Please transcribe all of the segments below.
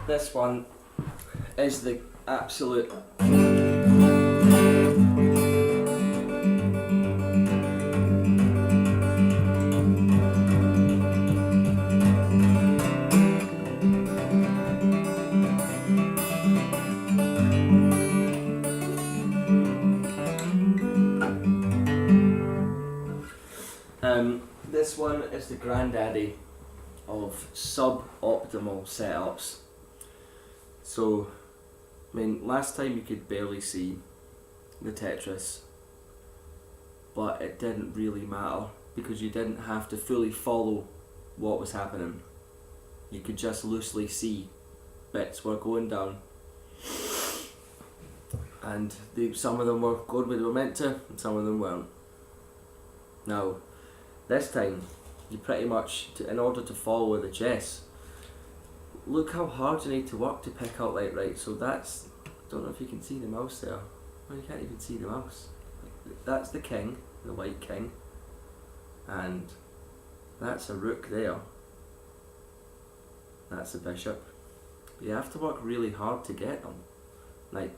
This one is the absolute this one is the granddaddy of suboptimal setups. So, I mean, last time you could barely see the Tetris, but it didn't really matter because you didn't have to fully follow what was happening. You could just loosely see bits were going down, and some of them were going where they were meant to, and some of them weren't. Now, this time, you pretty much, in order to follow the chess, look how hard you need to work to pick out like right. So that's, I don't know if you can see the mouse there. Well, you can't even see the mouse. That's the king, the white king, and that's a rook there. That's a bishop. But you have to work really hard to get them. Like,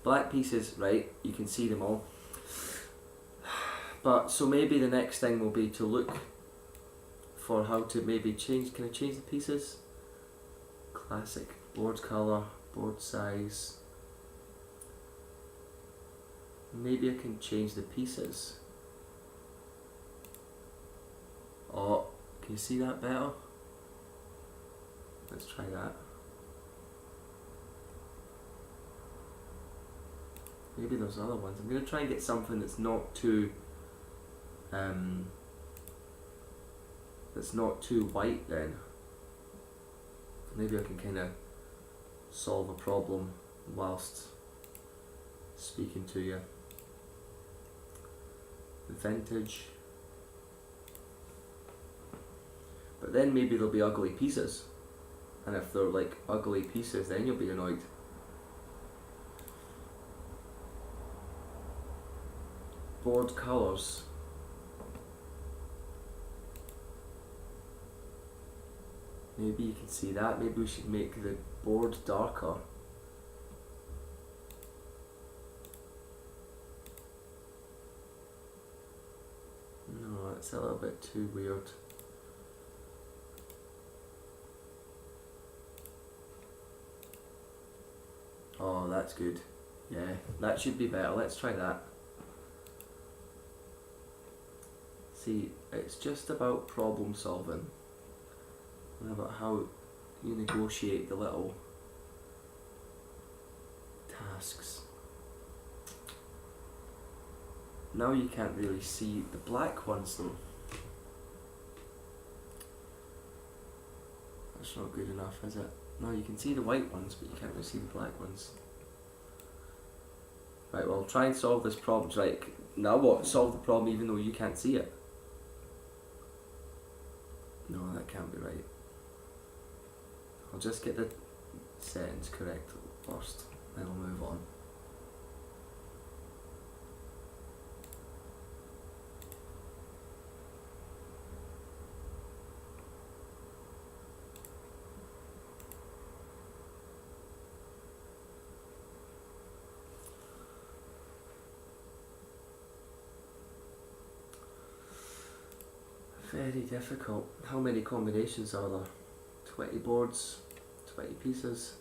black pieces, right, you can see them all. But, so maybe the next thing will be to look for how to maybe change, can I change the pieces? Classic, board colour, board size. Maybe I can change the pieces. Oh, can you see that better? Let's try that. Maybe there's other ones. I'm going to try and get something that's not too white then. Maybe I can kind of solve a problem whilst speaking to you. Vintage. But then maybe there'll be ugly pieces. And if they're like ugly pieces, then you'll be annoyed. Board colours. Maybe you can see that. Maybe we should make the board darker. No, that's a little bit too weird. Oh, that's good. Yeah, that should be better. Let's try that. See, it's just about problem solving. And about how you negotiate the little tasks. Now you can't really see the black ones though. That's not good enough, is it? No, you can see the white ones, but you can't really see the black ones. Right, well, try and solve this problem. Right, now what? Solve the problem even though you can't see it. No, that can't be right. I'll just get the settings correct first, then I'll move on. Very difficult. How many combinations are there? 20 boards, 20 pieces.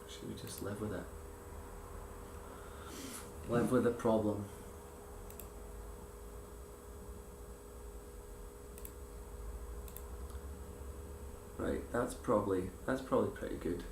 Should we just live with it? Live with the problem. Right, that's probably pretty good.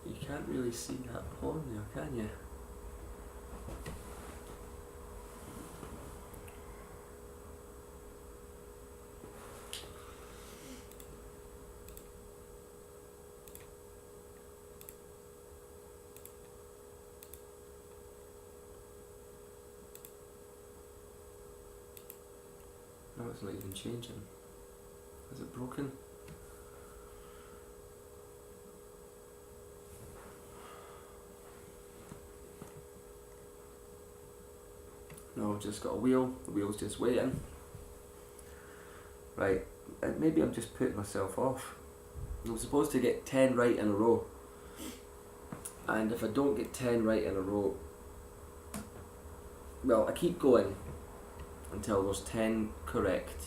You can't really see that pawn there, can you? It's not even changing. Is it broken? No, I've just got a wheel. The wheel's just waiting. Right, maybe I'm just putting myself off. I'm supposed to get 10 right in a row. And if I don't get 10 right in a row, well, I keep going until there's 10 correct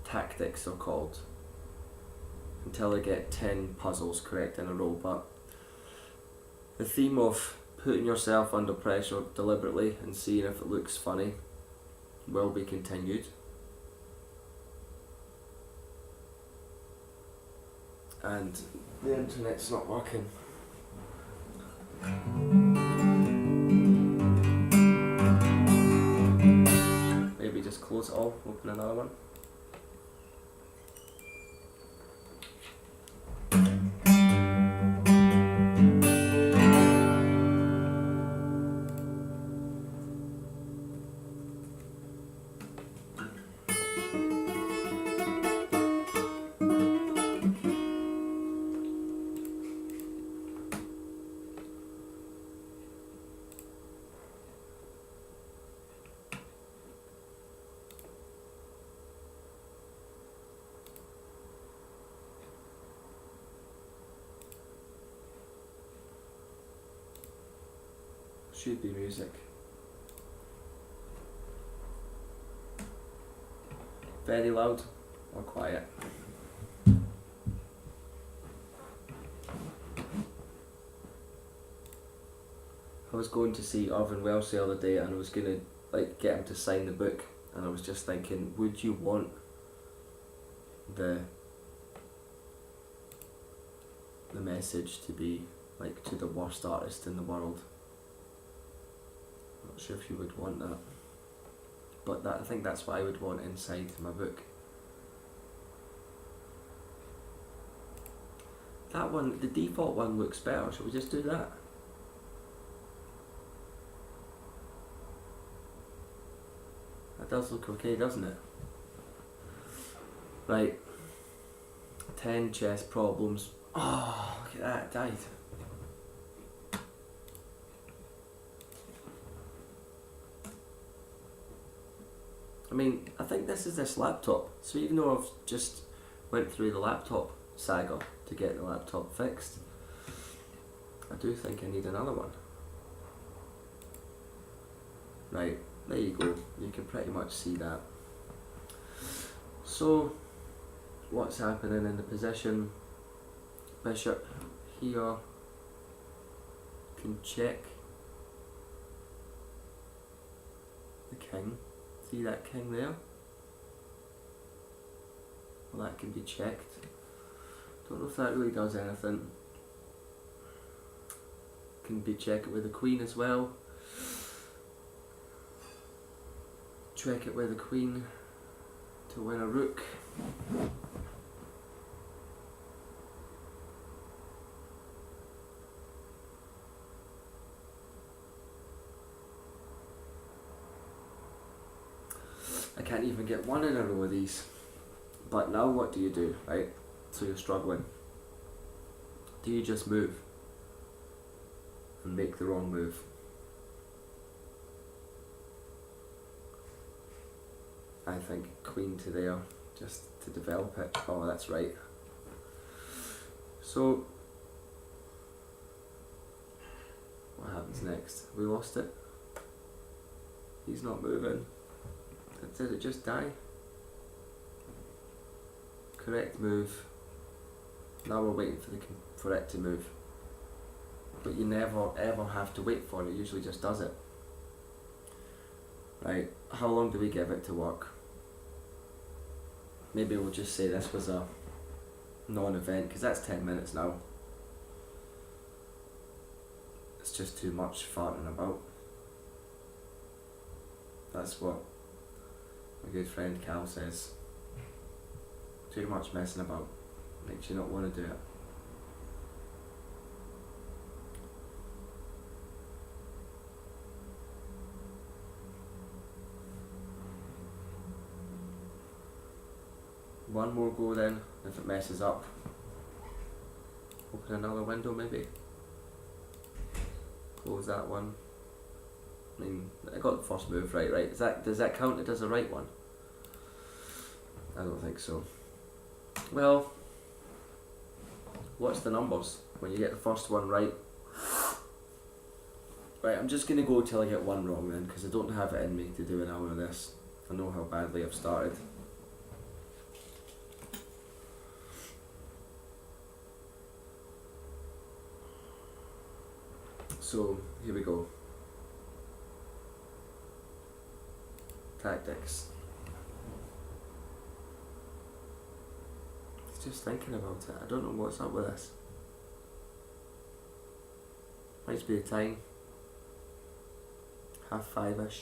tactics are called, until I get 10 puzzles correct in a row. But the theme of putting yourself under pressure deliberately and seeing if it looks funny will be continued. And the internet's not working. Maybe just close it all, open another one. Should be music. Very loud or quiet? I was going to see Irvin Welsh the other day, and I was gonna get him to sign the book, and I was just thinking, would you want the message to be to the worst artist in the world? Not sure if you would want that, but I think that's what I would want inside my book. That one, the default one, looks better. Shall we just do that? That does look okay, doesn't it? Right. 10 chess problems. Oh, look at that, it died. I mean, I think this is this laptop. So even though I've just went through the laptop saga to get the laptop fixed, I do think I need another one. Right, there you go. You can pretty much see that. So, what's happening in the position? Bishop here can check the king. See that king there? Well, that can be checked. Don't know if that really does anything. Can be checked with the queen as well. Check it with the queen to win a rook. I can't even get one in a row of these. But now what do you do, right? So you're struggling. Do you just move and make the wrong move? I think queen to there, just to develop it. Oh, that's right. So, what happens next? We lost it. He's not moving. Did it just die? Correct move. Now we're waiting for it to move. But you never ever have to wait for it. It usually just does it. Right, how long do we give it to work? Maybe we'll just say this was a non-event, because that's 10 minutes now. It's just too much farting about. That's what my good friend Cal says. Too much messing about. Makes you not want to do it. one more go then. If it messes up, open another window maybe. Close that one. I mean, I got the first move right, right? Does that count it as a right one? I don't think so. Well, what's the numbers when you get the first one right? Right, I'm just going to go till I get one wrong then, because I don't have it in me to do an hour of this. I know how badly I've started. So, here we go. Tactics. Just thinking about it, I don't know what's up with this. Might be the time. 5:30ish.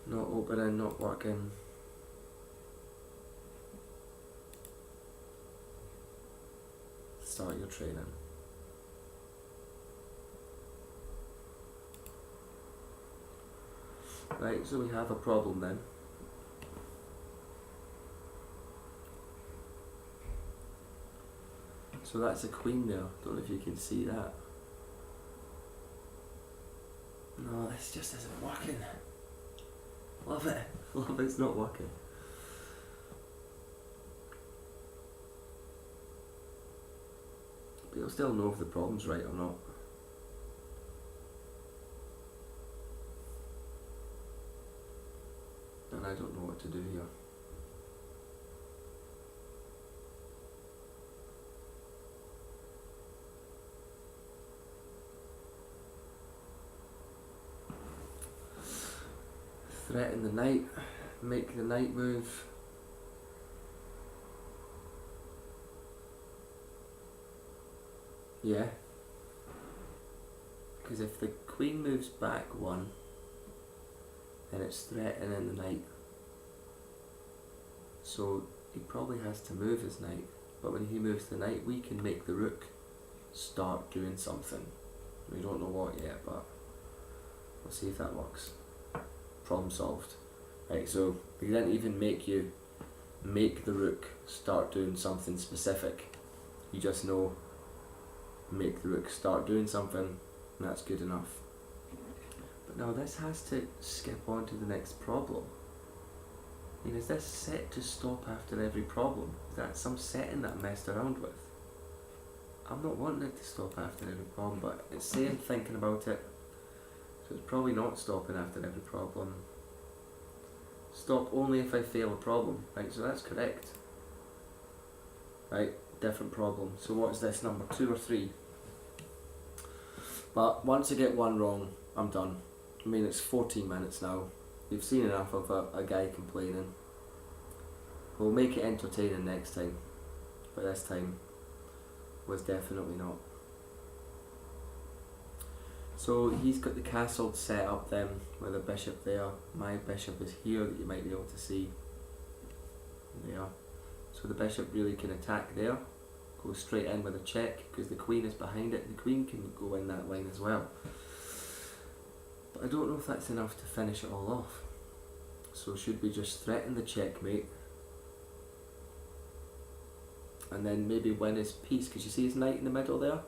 Not opening, not working. Start your training. Right, so we have a problem then. So that's a queen there. Don't know if you can see that. No, this just isn't working. Love it. Love it's not working. But you'll still know if the problem's right or not. And I don't know what to do here. Threaten the knight, make the knight move. Yeah. Because if the queen moves back one, then it's threatening the knight. So he probably has to move his knight. But when he moves the knight, we can make the rook start doing something. We don't know what yet, but we'll see if that works. Problem solved. Right, so we didn't even make you make the rook start doing something specific. You just know make the rook start doing something, and that's good enough. But now this has to skip on to the next problem. I mean, is this set to stop after every problem? Is that some setting that I messed around with? I'm not wanting it to stop after every problem, but it's saying thinking about it. So it's probably not stopping after every problem. Stop only if I fail a problem. Right, so that's correct. Right, different problem. So what's this, number 2 or 3? But once I get one wrong, I'm done. I mean, it's 14 minutes now. You've seen enough of a guy complaining. We'll make it entertaining next time. But this time was definitely not. So he's got the castle set up then with a bishop there. My bishop is here that you might be able to see. There. So the bishop really can attack there. Go straight in with a check because the queen is behind it. The queen can go in that line as well. But I don't know if that's enough to finish it all off. So should we just threaten the checkmate? And then maybe win his piece, because you see his knight in the middle there?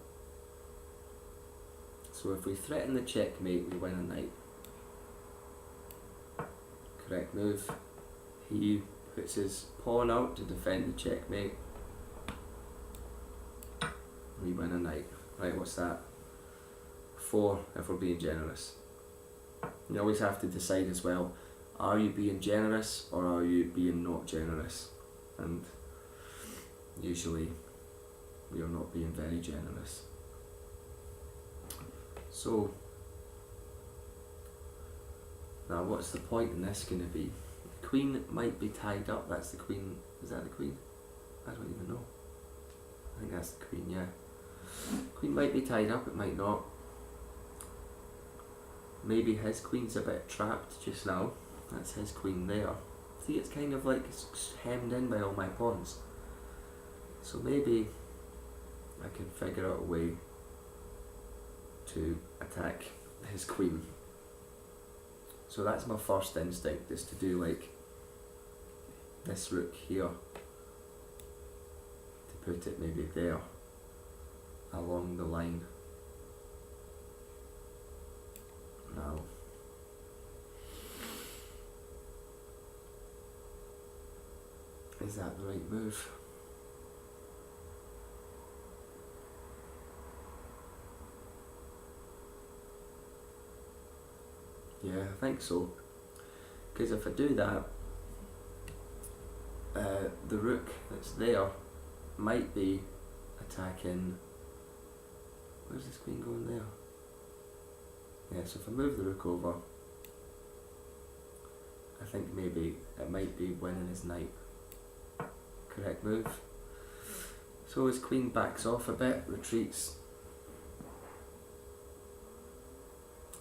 So if we threaten the checkmate, we win a knight. Correct move. He puts his pawn out to defend the checkmate. We win a knight. Right, what's that? 4 if we're being generous. You always have to decide as well, are you being generous or are you being not generous? And usually we are not being very generous. So now what's the point in this going to be? The queen might be tied up. That's the queen. Is that the queen? I don't even know. I think that's the queen, yeah. Queen might be tied up, it might not. Maybe his queen's a bit trapped just now. That's his queen there. See, it's kind of like hemmed in by all my pawns. So maybe I can figure out a way to attack his queen. So that's my first instinct, is to do like this rook here to put it maybe there along the line. Now, is that the right move? Yeah, I think so. Because if I do that, the rook that's there might be attacking. Where's this queen going there? Yeah, so if I move the rook over, I think maybe it might be winning his knight. Correct move. So his queen backs off a bit, retreats.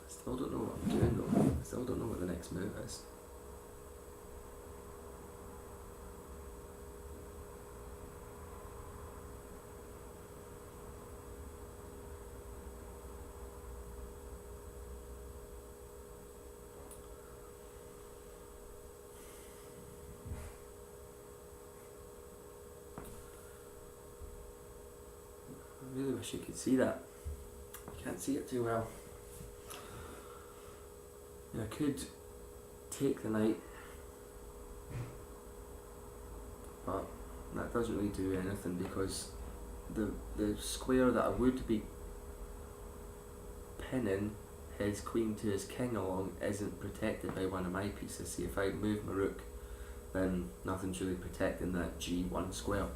I still don't know what I'm doing though. I still don't know what the next move is. I really wish you could see that. I can't see it too well. Yeah, I could take the knight, but that doesn't really do anything because the square that I would be pinning his queen to his king along isn't protected by one of my pieces. See, if I move my rook, then nothing's really protecting that G1 square.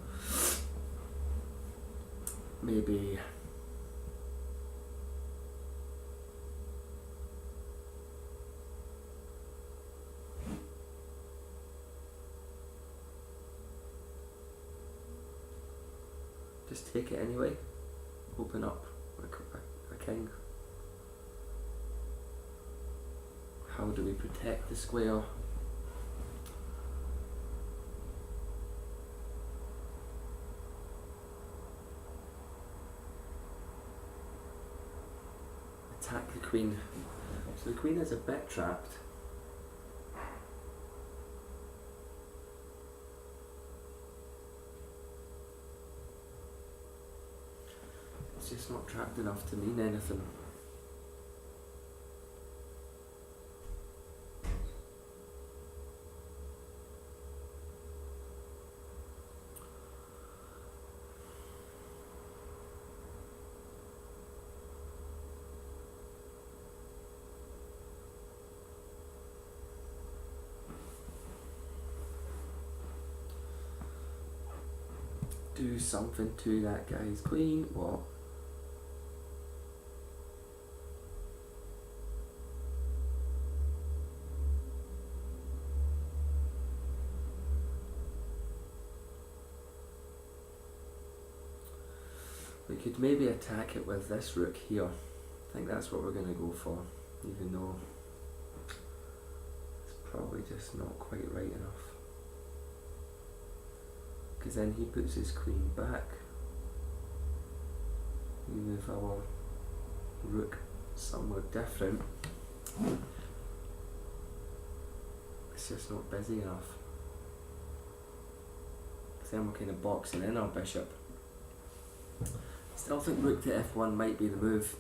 Maybe just take it anyway, open up a king. How do we protect the square? Attack the queen. So the queen is a bit trapped. It's just not trapped enough to mean anything. Do something to that guy's queen. What? We could maybe attack it with this rook here. I think that's what we're going to go for, even though it's probably just not quite right enough. Because then he puts his queen back. We move our rook somewhere different. It's just not busy enough. Because then we're kind of boxing in our bishop. Still think rook to f1 might be the move.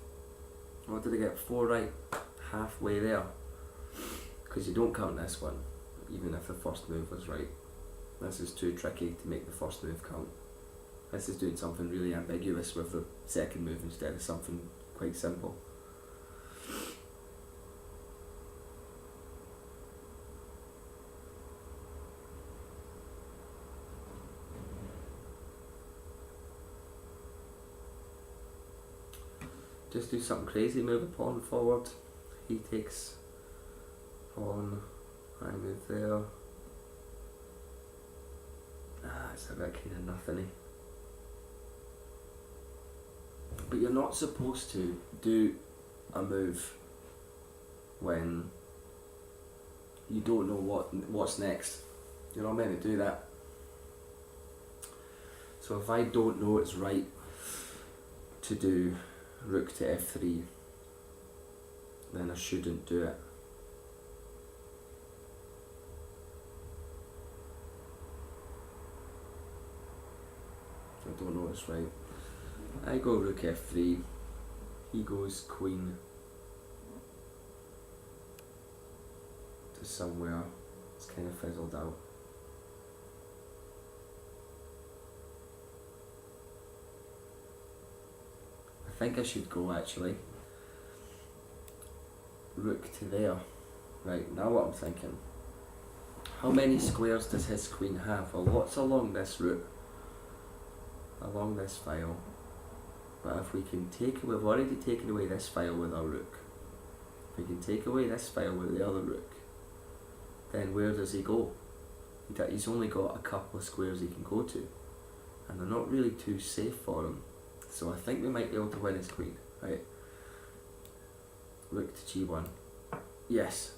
What did I get? 4 right, halfway there. Because you don't count this one, even if the first move was right. This is too tricky to make the first move count. This is doing something really ambiguous with the second move instead of something quite simple. Just do something crazy, move a pawn forward. He takes pawn, I move there. It's a bit kind of nothing-y. But you're not supposed to do a move when you don't know what's next. You're not meant to do that. So if I don't know it's right to do rook to f3, then I shouldn't do it. don't know it's right. I go rook f3, he goes queen to somewhere. It's kind of fizzled out. I think I should go actually. Rook to there. Right, now what I'm thinking. How many squares does his queen have? Well, what's along this route? Along this file. But if we can take, we've already taken away this file with our rook. If we can take away this file with the other rook, then where does he go? He's only got a couple of squares he can go to, and they're not really too safe for him. So I think we might be able to win his queen. Right. Rook to g1. Yes.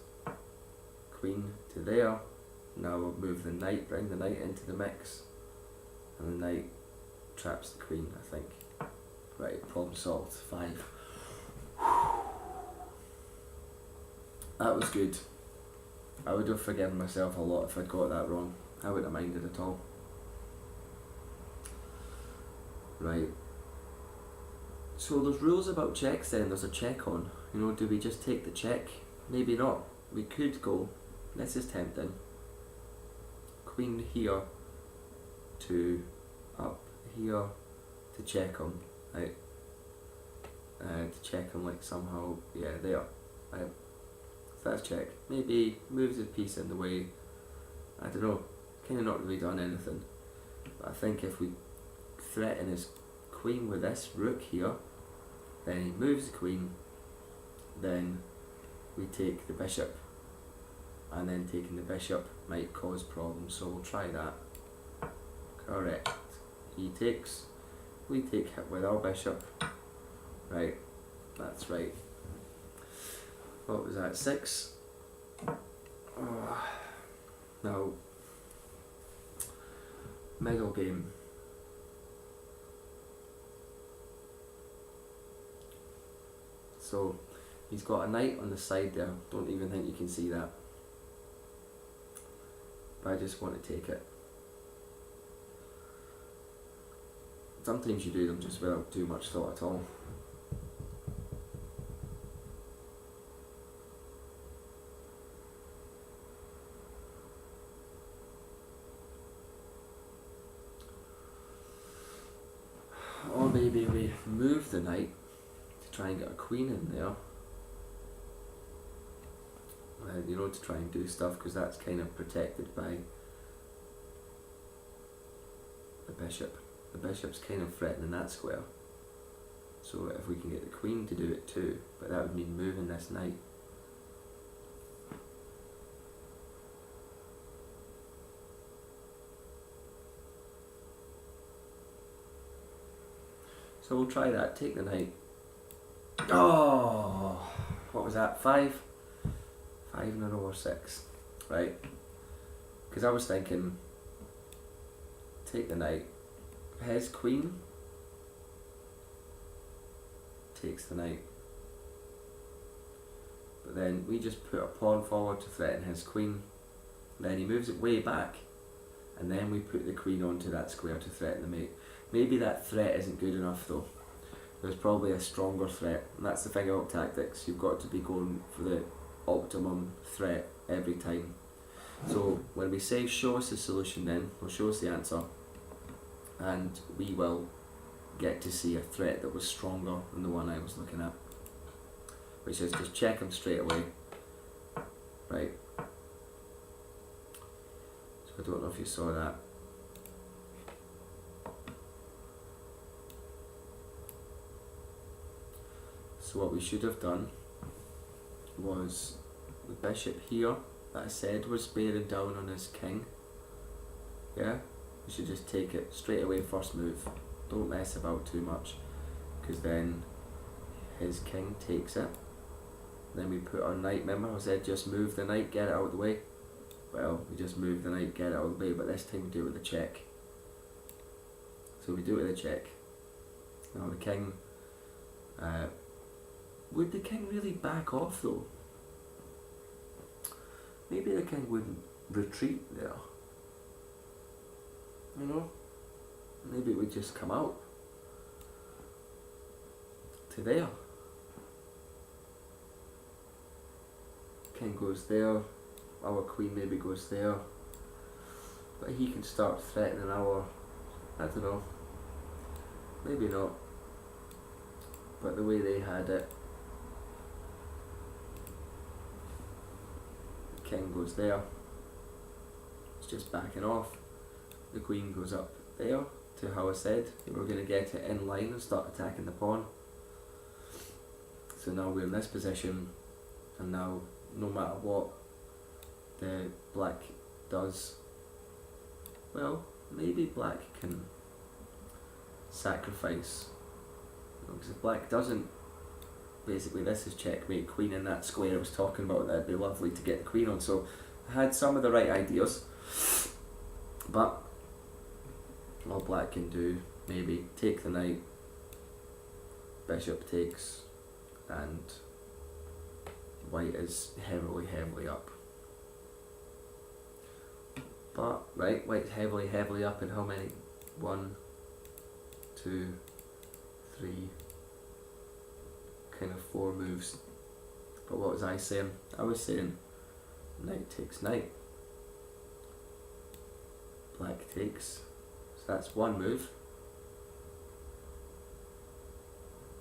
Queen to there. Now we'll move the knight, bring the knight into the mix, and the knight traps the queen, I think. Right, problem solved. 5. That was good. I would have forgiven myself a lot if I'd got that wrong. I wouldn't have minded at all. Right. So there's rules about checks then. There's a check on. You know, do we just take the check? Maybe not. We could go. This is tempting. Queen here to up here to check him. Right. To check him like somehow, yeah, there. Right. So that's check. Maybe moves his piece in the way. I don't know. Kind of not really done anything. But I think if we threaten his queen with this rook here, then he moves the queen, then we take the bishop, and then taking the bishop might cause problems, so we'll try that. Correct. He takes, we take it with our bishop. Right, that's right. What was that, 6? Now, middle game. So, he's got a knight on the side there. Don't even think you can see that. But I just want to take it. Sometimes you do them just without too much thought at all. Or maybe we move the knight to try and get a queen in there. You know, to try and do stuff, because that's kind of protected by the bishop. The bishop's kind of threatening that square. So if we can get the queen to do it too, but that would mean moving this knight. So we'll try that, take the knight. Oh, what was that, 5? 5 in a row or 6, right? Because I was thinking, take the knight, his queen takes the knight, but then we just put a pawn forward to threaten his queen, then he moves it way back, and then we put the queen onto that square to threaten the mate. Maybe that threat isn't good enough though. There's probably a stronger threat, and that's the thing about tactics. You've got to be going for the optimum threat every time. So when we say show us the solution, then we'll show us the answer, and we will get to see a threat that was stronger than the one I was looking at, which is just check him straight away. Right. So I don't know if you saw that. So what we should have done was the bishop here that I said was bearing down on his king. Yeah, we should just take it straight away first move. Don't mess about too much, because then his king takes it. Then we put our knight. Remember I said just move the knight, get it out of the way? Well, we just move the knight, get it out of the way, but this time we do it with the check. So we do it with the check. Now the king, would the king really back off though? Maybe the king wouldn't retreat there. You know? maybe it would just come out to there. King goes there, our queen maybe goes there, but he can start threatening our, I don't know, maybe not, but the way they had it, the king goes there, it's just backing off, the queen goes up there to how I said we were going to get it in line and start attacking the pawn. So now we're in this position, and now no matter what the black does, well, maybe black can sacrifice, because if black doesn't, basically this is checkmate queen in that square I was talking about. That'd be lovely to get the queen on. So I had some of the right ideas, but all black can do, maybe take the knight, bishop takes, and white is heavily up. But, right, white's heavily up in how many? 1, 2, 3, kind of 4 moves. But what was I saying? I was saying knight takes knight. Black takes. So that's one move.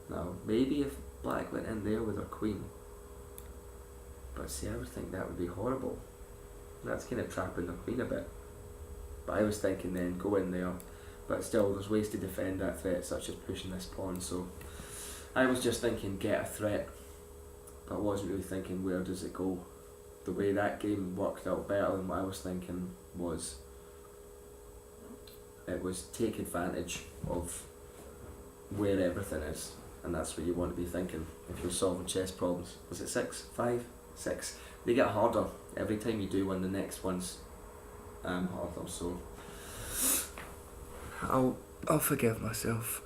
Now, maybe if black went in there with her queen, but see, I would think that would be horrible. That's kind of trapping the queen a bit. But I was thinking then go in there, but still there's ways to defend that threat, such as pushing this pawn. So I was just thinking get a threat, but I wasn't really thinking where does it go. The way that game worked out better than what I was thinking was it was take advantage of where everything is, and that's what you want to be thinking if you're solving chess problems. Was it 6, 5, 6? They get harder every time you do one. The next one's harder. So I'll forgive myself.